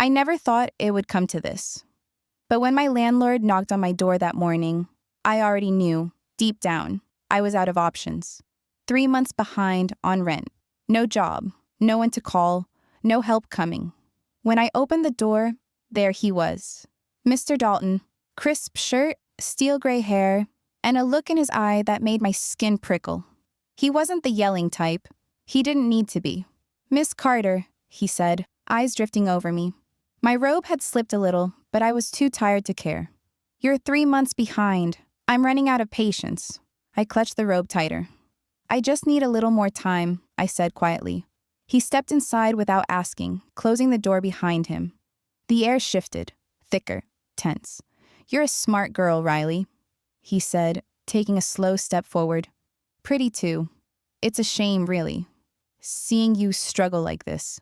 I never thought it would come to this. But when my landlord knocked on my door that morning, I already knew, deep down, I was out of options. 3 months behind on rent. No job, no one to call, no help coming. When I opened the door, there he was. Mr. Dalton, crisp shirt, steel gray hair, and a look in his eye that made my skin prickle. He wasn't the yelling type. He didn't need to be. "Miss Carter," he said, eyes drifting over me. My robe had slipped a little, but I was too tired to care. "You're 3 months behind. I'm running out of patience." I clutched the robe tighter. "I just need a little more time," I said quietly. He stepped inside without asking, closing the door behind him. The air shifted, thicker, tense. "You're a smart girl, Riley," he said, taking a slow step forward. "Pretty too. It's a shame, really, seeing you struggle like this."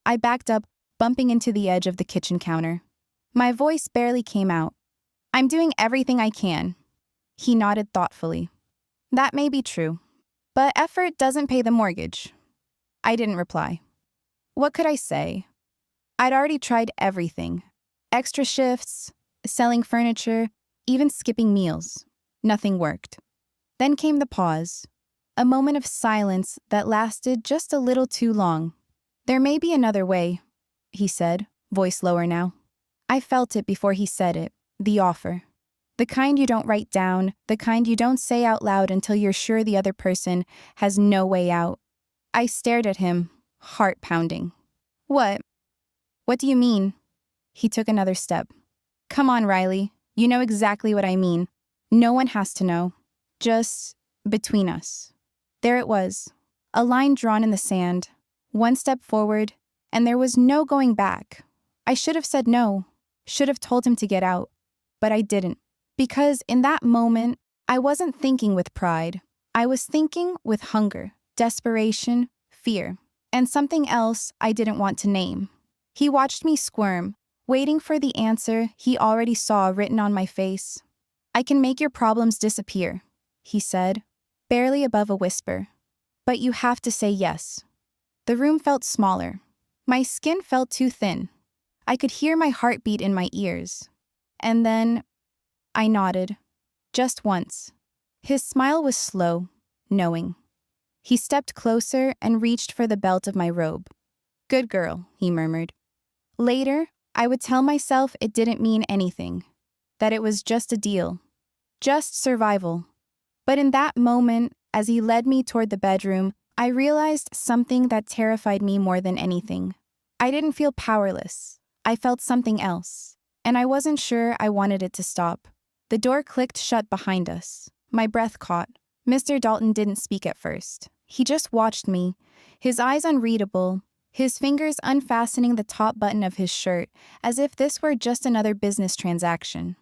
I backed up, bumping into the edge of the kitchen counter. My voice barely came out. "I'm doing everything I can." He nodded thoughtfully. "That may be true, but effort doesn't pay the mortgage." I didn't reply. What could I say? I'd already tried everything. Extra shifts, selling furniture, even skipping meals. Nothing worked. Then came the pause. A moment of silence that lasted just a little too long. "There may be another way," he said, voice lower now. I felt it before he said it, the offer. The kind you don't write down, the kind you don't say out loud until you're sure the other person has no way out. I stared at him, heart pounding. What do you mean?" He took another step. "Come on, Riley. You know exactly what I mean. No one has to know. Just between us." There it was, a line drawn in the sand. One step forward, and there was no going back. I should have said no, should have told him to get out, but I didn't. Because in that moment, I wasn't thinking with pride. I was thinking with hunger, desperation, fear, and something else I didn't want to name. He watched me squirm, waiting for the answer he already saw written on my face. "I can make your problems disappear," he said, barely above a whisper. "But you have to say yes." The room felt smaller. My skin felt too thin. I could hear my heartbeat in my ears. And then I nodded. Just once. His smile was slow, knowing. He stepped closer and reached for the belt of my robe. "Good girl," he murmured. Later, I would tell myself it didn't mean anything, that it was just a deal, just survival. But in that moment, as he led me toward the bedroom, I realized something that terrified me more than anything. I didn't feel powerless. I felt something else, and I wasn't sure I wanted it to stop. The door clicked shut behind us. My breath caught. Mr. Dalton didn't speak at first. He just watched me, his eyes unreadable, his fingers unfastening the top button of his shirt as if this were just another business transaction.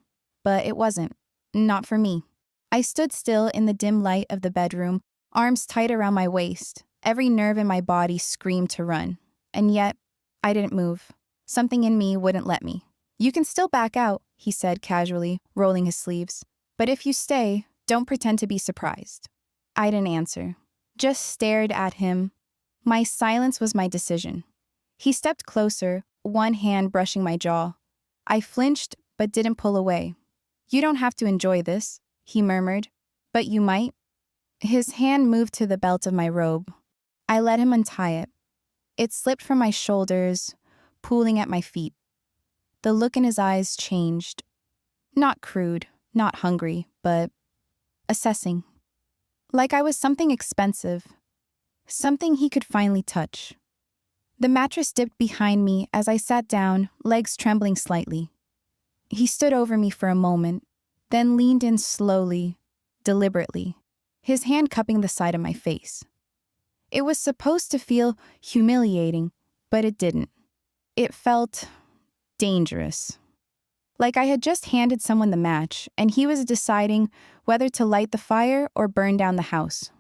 But it wasn't. Not for me. I stood still in the dim light of the bedroom, arms tight around my waist. Every nerve in my body screamed to run. And yet, I didn't move. Something in me wouldn't let me. "You can still back out," he said casually, rolling his sleeves. "But if you stay, don't pretend to be surprised." I didn't answer. Just stared at him. My silence was my decision. He stepped closer, one hand brushing my jaw. I flinched, but didn't pull away. "You don't have to enjoy this," he murmured. "But you might." His hand moved to the belt of my robe. I let him untie it. It slipped from my shoulders, pooling at my feet. The look in his eyes changed. Not crude, not hungry, but assessing. Like I was something expensive. Something he could finally touch. The mattress dipped behind me as I sat down, legs trembling slightly. He stood over me for a moment, then leaned in slowly, deliberately, his hand cupping the side of my face. It was supposed to feel humiliating, but it didn't. It felt dangerous. Like I had just handed someone the match, and he was deciding whether to light the fire or burn down the house.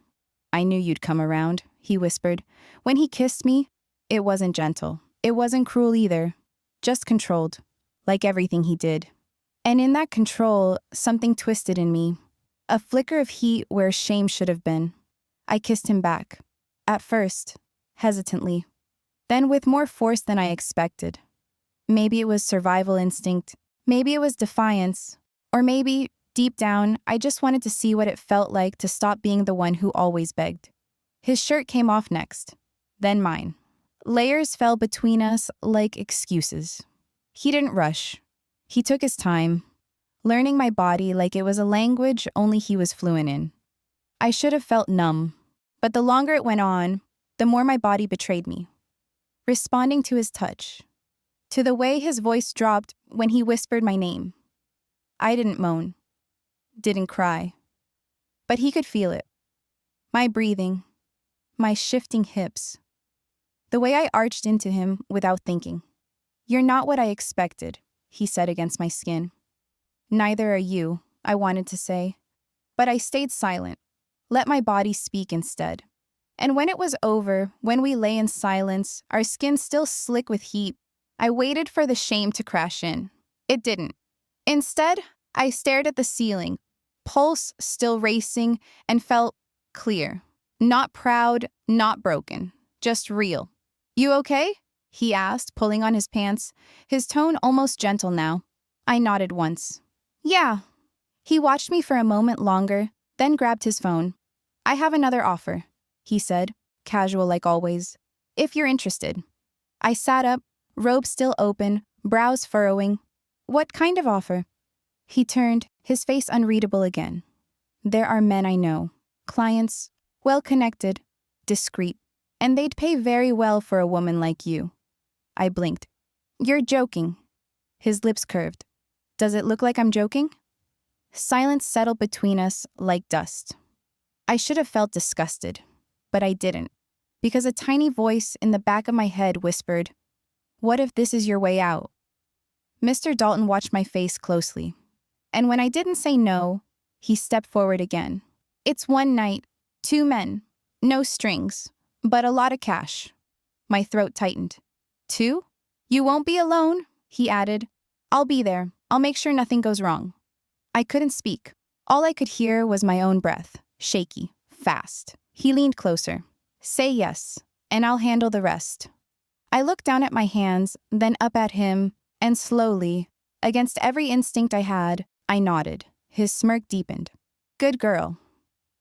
"I knew you'd come around," he whispered. When he kissed me, it wasn't gentle. It wasn't cruel either, just controlled, like everything he did. And in that control, something twisted in me, a flicker of heat where shame should have been. I kissed him back. At first, hesitantly, then with more force than I expected. Maybe it was survival instinct. Maybe it was defiance. Or maybe, deep down, I just wanted to see what it felt like to stop being the one who always begged. His shirt came off next, then mine. Layers fell between us like excuses. He didn't rush. He took his time, learning my body like it was a language only he was fluent in. I should have felt numb, but the longer it went on, the more my body betrayed me. Responding to his touch, to the way his voice dropped when he whispered my name. I didn't moan, didn't cry, but he could feel it. My breathing, my shifting hips, the way I arched into him without thinking. "You're not what I expected," he said against my skin. "Neither are you," I wanted to say, but I stayed silent, let my body speak instead. And when it was over, when we lay in silence, our skin still slick with heat, I waited for the shame to crash in. It didn't. Instead, I stared at the ceiling, pulse still racing, and felt clear. Not proud, not broken, just real. "You okay?" he asked, pulling on his pants, his tone almost gentle now. I nodded once. "Yeah." He watched me for a moment longer, then grabbed his phone. "I have another offer," he said, casual like always. "If you're interested." I sat up, robe still open, brows furrowing. "What kind of offer?" He turned, his face unreadable again. "There are men I know, clients, well-connected, discreet, and they'd pay very well for a woman like you." I blinked. "You're joking." His lips curved. "Does it look like I'm joking?" Silence settled between us like dust. I should have felt disgusted, but I didn't, because a tiny voice in the back of my head whispered, "What if this is your way out?" Mr. Dalton watched my face closely, and when I didn't say no, he stepped forward again. "It's one night, 2 men, no strings, but a lot of cash." My throat tightened. "2? You won't be alone," he added. "I'll be there. I'll make sure nothing goes wrong." I couldn't speak. All I could hear was my own breath, shaky, fast. He leaned closer. "Say yes, and I'll handle the rest." I looked down at my hands, then up at him, and slowly, against every instinct I had, I nodded. His smirk deepened. "Good girl."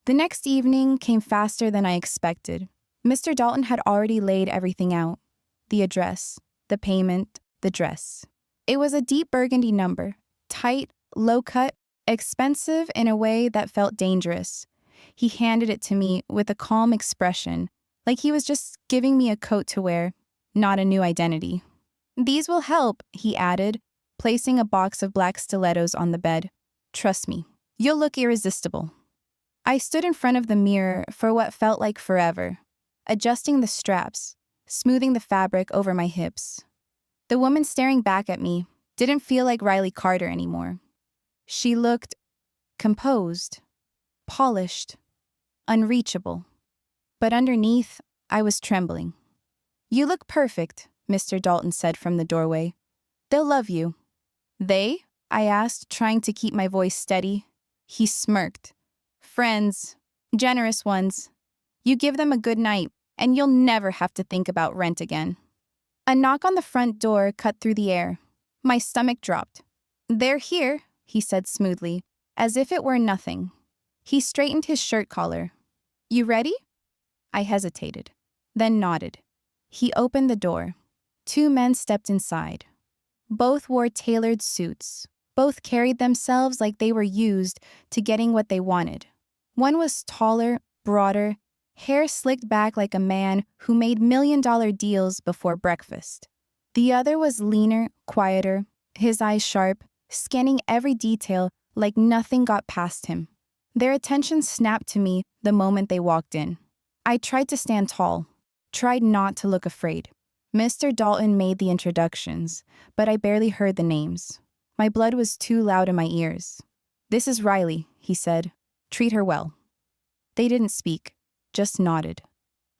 The next evening came faster than I expected. Mr. Dalton had already laid everything out. The address, the payment, the dress. It was a deep burgundy number, tight, low-cut, expensive in a way that felt dangerous. He handed it to me with a calm expression, like he was just giving me a coat to wear, not a new identity. "These will help," he added, placing a box of black stilettos on the bed. "Trust me, you'll look irresistible." I stood in front of the mirror for what felt like forever, adjusting the straps, smoothing the fabric over my hips. The woman staring back at me didn't feel like Riley Carter anymore. She looked composed, polished, unreachable. But underneath, I was trembling. "You look perfect," Mr. Dalton said from the doorway. "They'll love you." "They?" I asked, trying to keep my voice steady. He smirked. "Friends, generous ones. You give them a good night, and you'll never have to think about rent again." A knock on the front door cut through the air. My stomach dropped. "They're here," he said smoothly, as if it were nothing. He straightened his shirt collar. "You ready?" I hesitated, then nodded. He opened the door. 2 men stepped inside. Both wore tailored suits. Both carried themselves like they were used to getting what they wanted. One was taller, broader, hair slicked back like a man who made million-dollar deals before breakfast. The other was leaner, quieter, his eyes sharp, scanning every detail like nothing got past him. Their attention snapped to me the moment they walked in. I tried to stand tall, tried not to look afraid. Mr. Dalton made the introductions, but I barely heard the names. My blood was too loud in my ears. "This is Riley," he said. "Treat her well." They didn't speak, just nodded.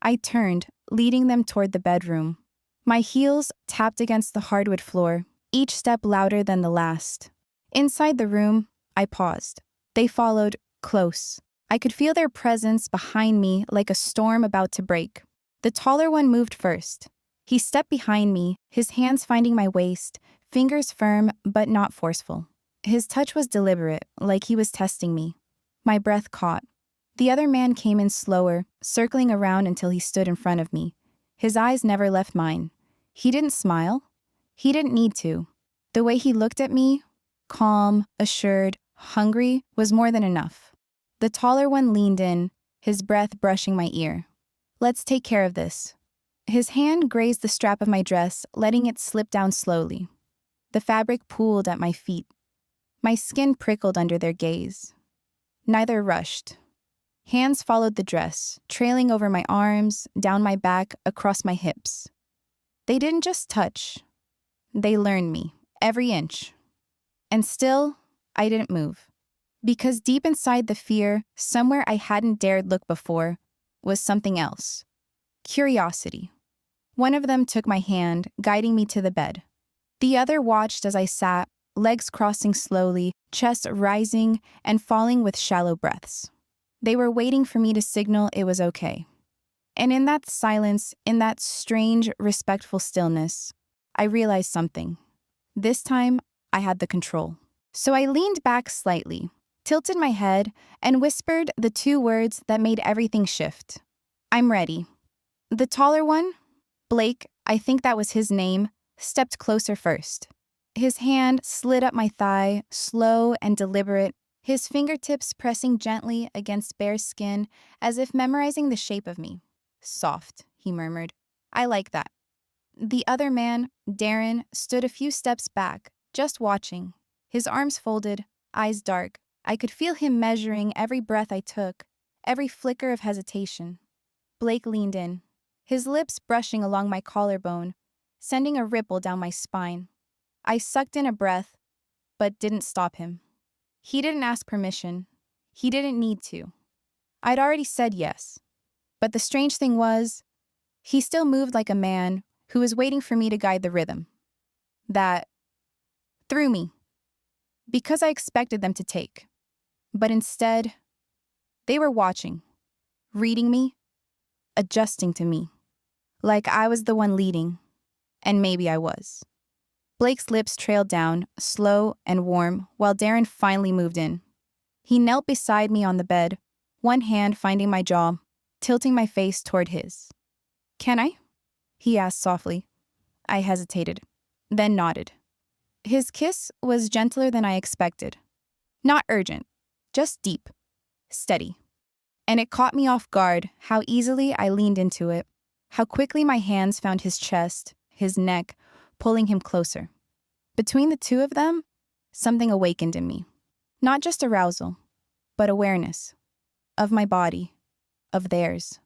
I turned, leading them toward the bedroom. My heels tapped against the hardwood floor, each step louder than the last. Inside the room, I paused. They followed, close. I could feel their presence behind me like a storm about to break. The taller one moved first. He stepped behind me, his hands finding my waist, fingers firm but not forceful. His touch was deliberate, like he was testing me. My breath caught. The other man came in slower, circling around until he stood in front of me. His eyes never left mine. He didn't smile. He didn't need to. The way he looked at me, calm, assured, hungry, was more than enough. The taller one leaned in, his breath brushing my ear. "Let's take care of this." His hand grazed the strap of my dress, letting it slip down slowly. The fabric pooled at my feet. My skin prickled under their gaze. Neither rushed. Hands followed the dress, trailing over my arms, down my back, across my hips. They didn't just touch. They learned me, every inch. And still, I didn't move. Because deep inside the fear, somewhere I hadn't dared look before, was something else. Curiosity. One of them took my hand, guiding me to the bed. The other watched as I sat, legs crossing slowly, chest rising and falling with shallow breaths. They were waiting for me to signal it was okay. And in that silence, in that strange, respectful stillness, I realized something. This time, I had the control. So I leaned back slightly, tilted my head, and whispered the two words that made everything shift. "I'm ready." The taller one, Blake, I think that was his name, stepped closer first. His hand slid up my thigh, slow and deliberate, his fingertips pressing gently against bare skin as if memorizing the shape of me. "Soft," he murmured. "I like that." The other man, Darren, stood a few steps back, just watching. His arms folded, eyes dark. I could feel him measuring every breath I took, every flicker of hesitation. Blake leaned in, his lips brushing along my collarbone, sending a ripple down my spine. I sucked in a breath, but didn't stop him. He didn't ask permission. He didn't need to. I'd already said yes. But the strange thing was, he still moved like a man who was waiting for me to guide the rhythm. That threw me. Because I expected them to take. But instead, they were watching, reading me, adjusting to me. Like I was the one leading. And maybe I was. Blake's lips trailed down, slow and warm, while Darren finally moved in. He knelt beside me on the bed, one hand finding my jaw, tilting my face toward his. "Can I?" he asked softly. I hesitated, then nodded. His kiss was gentler than I expected. Not urgent, just deep, steady. And it caught me off guard how easily I leaned into it, how quickly my hands found his chest, his neck, pulling him closer. Between the two of them, something awakened in me. Not just arousal, but awareness. Of my body, of theirs,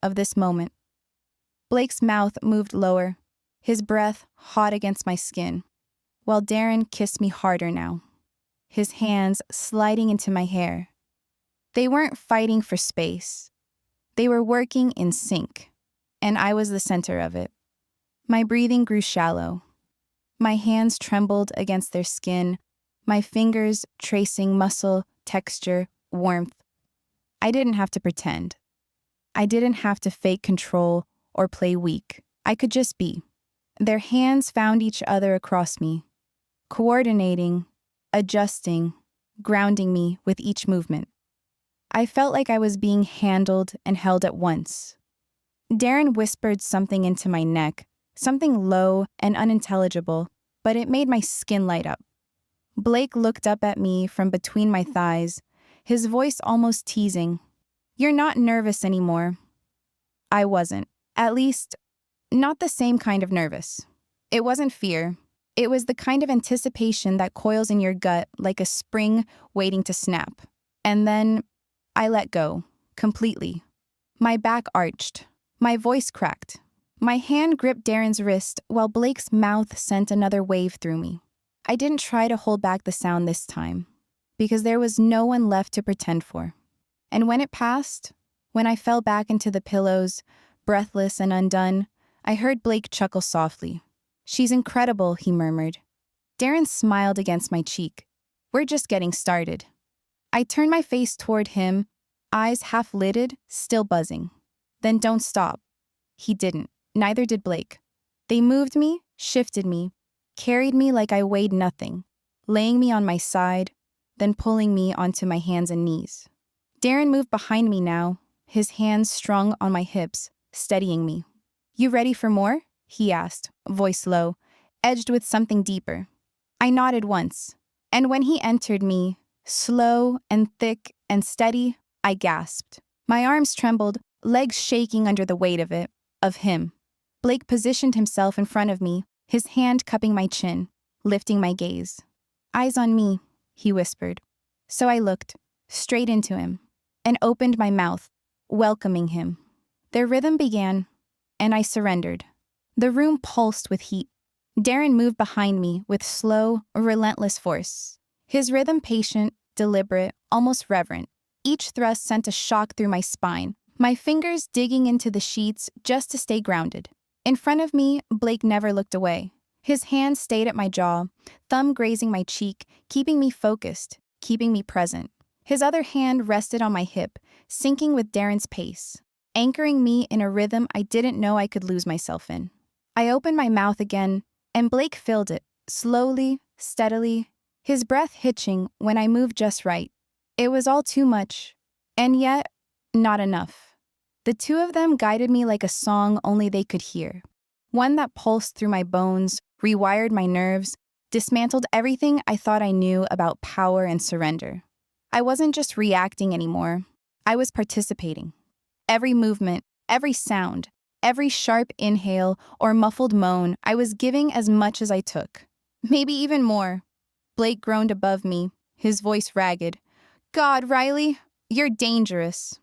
of this moment. Blake's mouth moved lower, his breath hot against my skin, while Darren kissed me harder now, his hands sliding into my hair. They weren't fighting for space. They were working in sync, and I was the center of it. My breathing grew shallow. My hands trembled against their skin, my fingers tracing muscle, texture, warmth. I didn't have to pretend. I didn't have to fake control or play weak. I could just be. Their hands found each other across me, coordinating, adjusting, grounding me with each movement. I felt like I was being handled and held at once. Darren whispered something into my neck, something low and unintelligible, but it made my skin light up. Blake looked up at me from between my thighs, his voice almost teasing. "You're not nervous anymore." I wasn't. At least, not the same kind of nervous. It wasn't fear. It was the kind of anticipation that coils in your gut like a spring waiting to snap. And then, I let go, completely. My back arched. My voice cracked. My hand gripped Darren's wrist while Blake's mouth sent another wave through me. I didn't try to hold back the sound this time, because there was no one left to pretend for. And when it passed, when I fell back into the pillows, breathless and undone, I heard Blake chuckle softly. "She's incredible," he murmured. Darren smiled against my cheek. "We're just getting started." I turned my face toward him, eyes half-lidded, still buzzing. "Then don't stop." He didn't. Neither did Blake. They moved me, shifted me, carried me like I weighed nothing, laying me on my side, then pulling me onto my hands and knees. Darren moved behind me now, his hands strung on my hips, steadying me. "You ready for more?" he asked, voice low, edged with something deeper. I nodded once, and when he entered me, slow and thick and steady, I gasped. My arms trembled, legs shaking under the weight of him. Blake positioned himself in front of me, his hand cupping my chin, lifting my gaze. "Eyes on me," he whispered. So I looked, straight into him, and opened my mouth, welcoming him. Their rhythm began, and I surrendered. The room pulsed with heat. Darren moved behind me with slow, relentless force. His rhythm patient, deliberate, almost reverent. Each thrust sent a shock through my spine, my fingers digging into the sheets just to stay grounded. In front of me, Blake never looked away. His hand stayed at my jaw, thumb grazing my cheek, keeping me focused, keeping me present. His other hand rested on my hip, syncing with Darren's pace, anchoring me in a rhythm I didn't know I could lose myself in. I opened my mouth again, and Blake filled it, slowly, steadily, his breath hitching when I moved just right. It was all too much, and yet, not enough. The two of them guided me like a song only they could hear. One that pulsed through my bones, rewired my nerves, dismantled everything I thought I knew about power and surrender. I wasn't just reacting anymore. I was participating. Every movement, every sound, every sharp inhale or muffled moan, I was giving as much as I took. Maybe even more. Blake groaned above me, his voice ragged. "God, Riley, you're dangerous."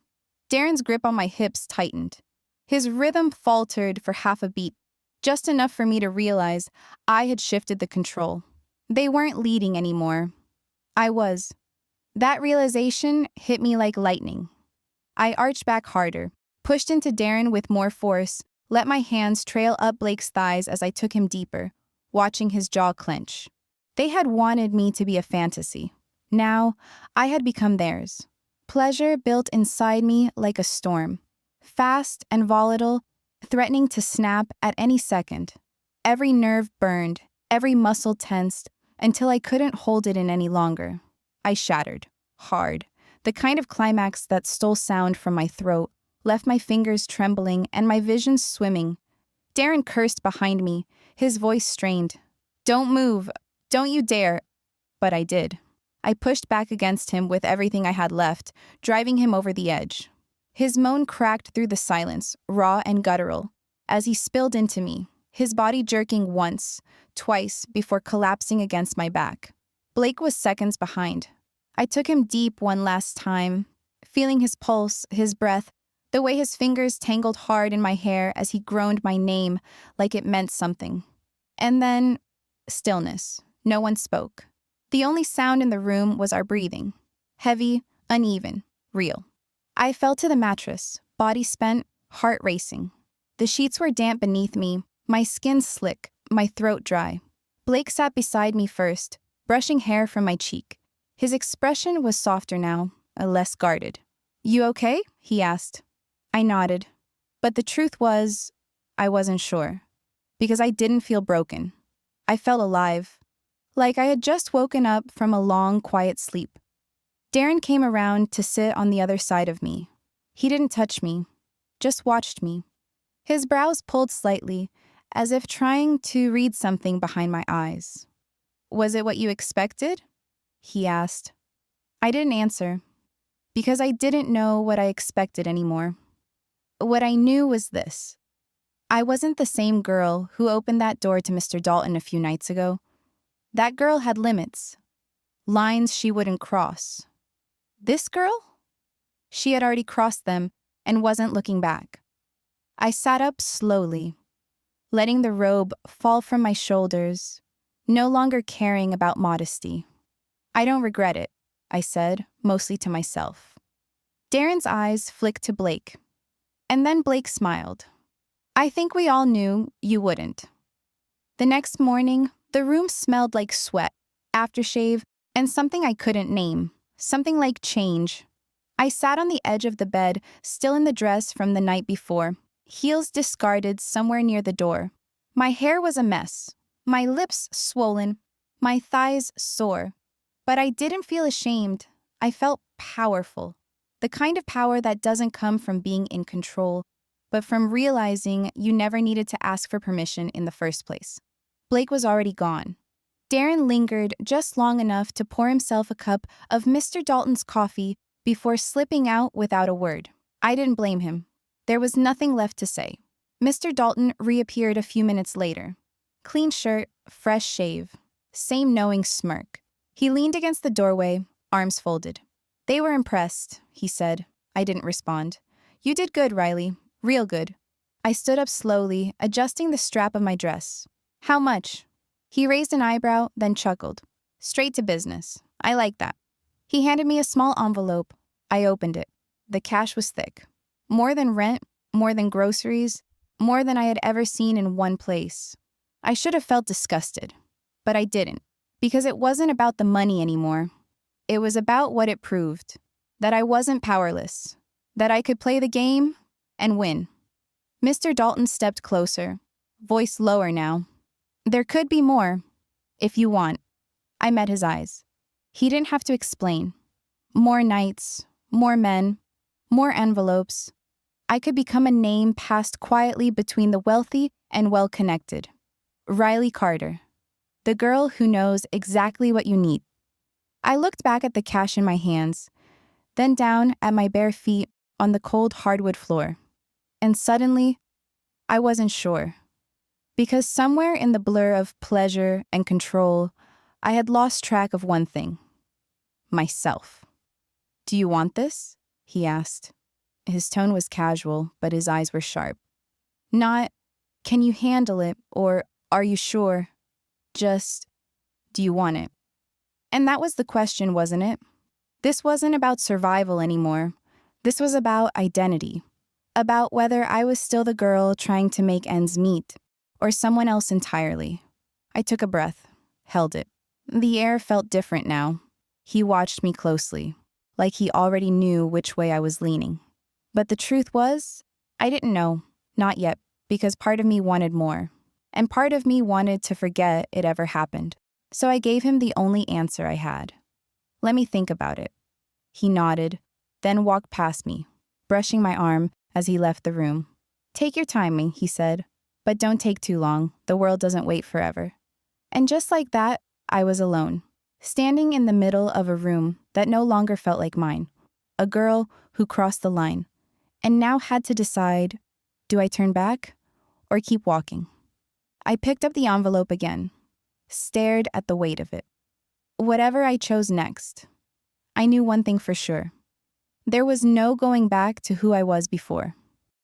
Darren's grip on my hips tightened. His rhythm faltered for half a beat, just enough for me to realize I had shifted the control. They weren't leading anymore. I was. That realization hit me like lightning. I arched back harder, pushed into Darren with more force, let my hands trail up Blake's thighs as I took him deeper, watching his jaw clench. They had wanted me to be a fantasy. Now, I had become theirs. Pleasure built inside me like a storm, fast and volatile, threatening to snap at any second. Every nerve burned, every muscle tensed, until I couldn't hold it in any longer. I shattered, hard, the kind of climax that stole sound from my throat, left my fingers trembling and my vision swimming. Darren cursed behind me, his voice strained. "Don't move, don't you dare." But I did. I pushed back against him with everything I had left, driving him over the edge. His moan cracked through the silence, raw and guttural, as he spilled into me, his body jerking once, twice, before collapsing against my back. Blake was seconds behind. I took him deep one last time, feeling his pulse, his breath, the way his fingers tangled hard in my hair as he groaned my name like it meant something. And then, stillness. No one spoke. The only sound in the room was our breathing. Heavy, uneven, real. I fell to the mattress, body spent, heart racing. The sheets were damp beneath me, my skin slick, my throat dry. Blake sat beside me first, brushing hair from my cheek. His expression was softer now, less guarded. "You okay?" he asked. I nodded. But the truth was, I wasn't sure. Because I didn't feel broken. I felt alive. Like I had just woken up from a long, quiet sleep. Darren came around to sit on the other side of me. He didn't touch me, just watched me. His brows pulled slightly, as if trying to read something behind my eyes. "Was it what you expected?" he asked. I didn't answer, because I didn't know what I expected anymore. What I knew was this. I wasn't the same girl who opened that door to Mr. Dalton a few nights ago. That girl had limits, lines she wouldn't cross. This girl? She had already crossed them and wasn't looking back. I sat up slowly, letting the robe fall from my shoulders, no longer caring about modesty. "I don't regret it," I said, mostly to myself. Darren's eyes flicked to Blake, and then Blake smiled. "I think we all knew you wouldn't." The next morning, the room smelled like sweat, aftershave, and something I couldn't name, something like change. I sat on the edge of the bed, still in the dress from the night before, heels discarded somewhere near the door. My hair was a mess, my lips swollen, my thighs sore. But I didn't feel ashamed. I felt powerful. The kind of power that doesn't come from being in control, but from realizing you never needed to ask for permission in the first place. Blake was already gone. Darren lingered just long enough to pour himself a cup of Mr. Dalton's coffee before slipping out without a word. I didn't blame him. There was nothing left to say. Mr. Dalton reappeared a few minutes later. Clean shirt, fresh shave, same knowing smirk. He leaned against the doorway, arms folded. "They were impressed," he said. I didn't respond. "You did good, Riley. Real good." I stood up slowly, adjusting the strap of my dress. "How much?" He raised an eyebrow, then chuckled. "Straight to business. I like that." He handed me a small envelope. I opened it. The cash was thick. More than rent, more than groceries, more than I had ever seen in one place. I should have felt disgusted, but I didn't, because it wasn't about the money anymore. It was about what it proved, that I wasn't powerless, that I could play the game and win. Mr. Dalton stepped closer, voice lower now. "There could be more, if you want." I met his eyes. He didn't have to explain. More nights, more men, more envelopes. I could become a name passed quietly between the wealthy and well-connected. Riley Carter, the girl who knows exactly what you need. I looked back at the cash in my hands, then down at my bare feet on the cold hardwood floor. And suddenly, I wasn't sure. Because somewhere in the blur of pleasure and control, I had lost track of one thing. Myself. "Do you want this?" he asked. His tone was casual, but his eyes were sharp. Not, "Can you handle it?" or "Are you sure?" Just, "Do you want it?" And that was the question, wasn't it? This wasn't about survival anymore. This was about identity. About whether I was still the girl trying to make ends meet, or someone else entirely. I took a breath, held it. The air felt different now. He watched me closely, like he already knew which way I was leaning. But the truth was, I didn't know, not yet, because part of me wanted more. And part of me wanted to forget it ever happened. So I gave him the only answer I had. "Let me think about it." He nodded, then walked past me, brushing my arm as he left the room. "Take your time, he said, but don't take too long. The world doesn't wait forever." And just like that, I was alone, standing in the middle of a room that no longer felt like mine. A girl who crossed the line, and now had to decide, do I turn back or keep walking? I picked up the envelope again, stared at the weight of it. Whatever I chose next, I knew one thing for sure. There was no going back to who I was before.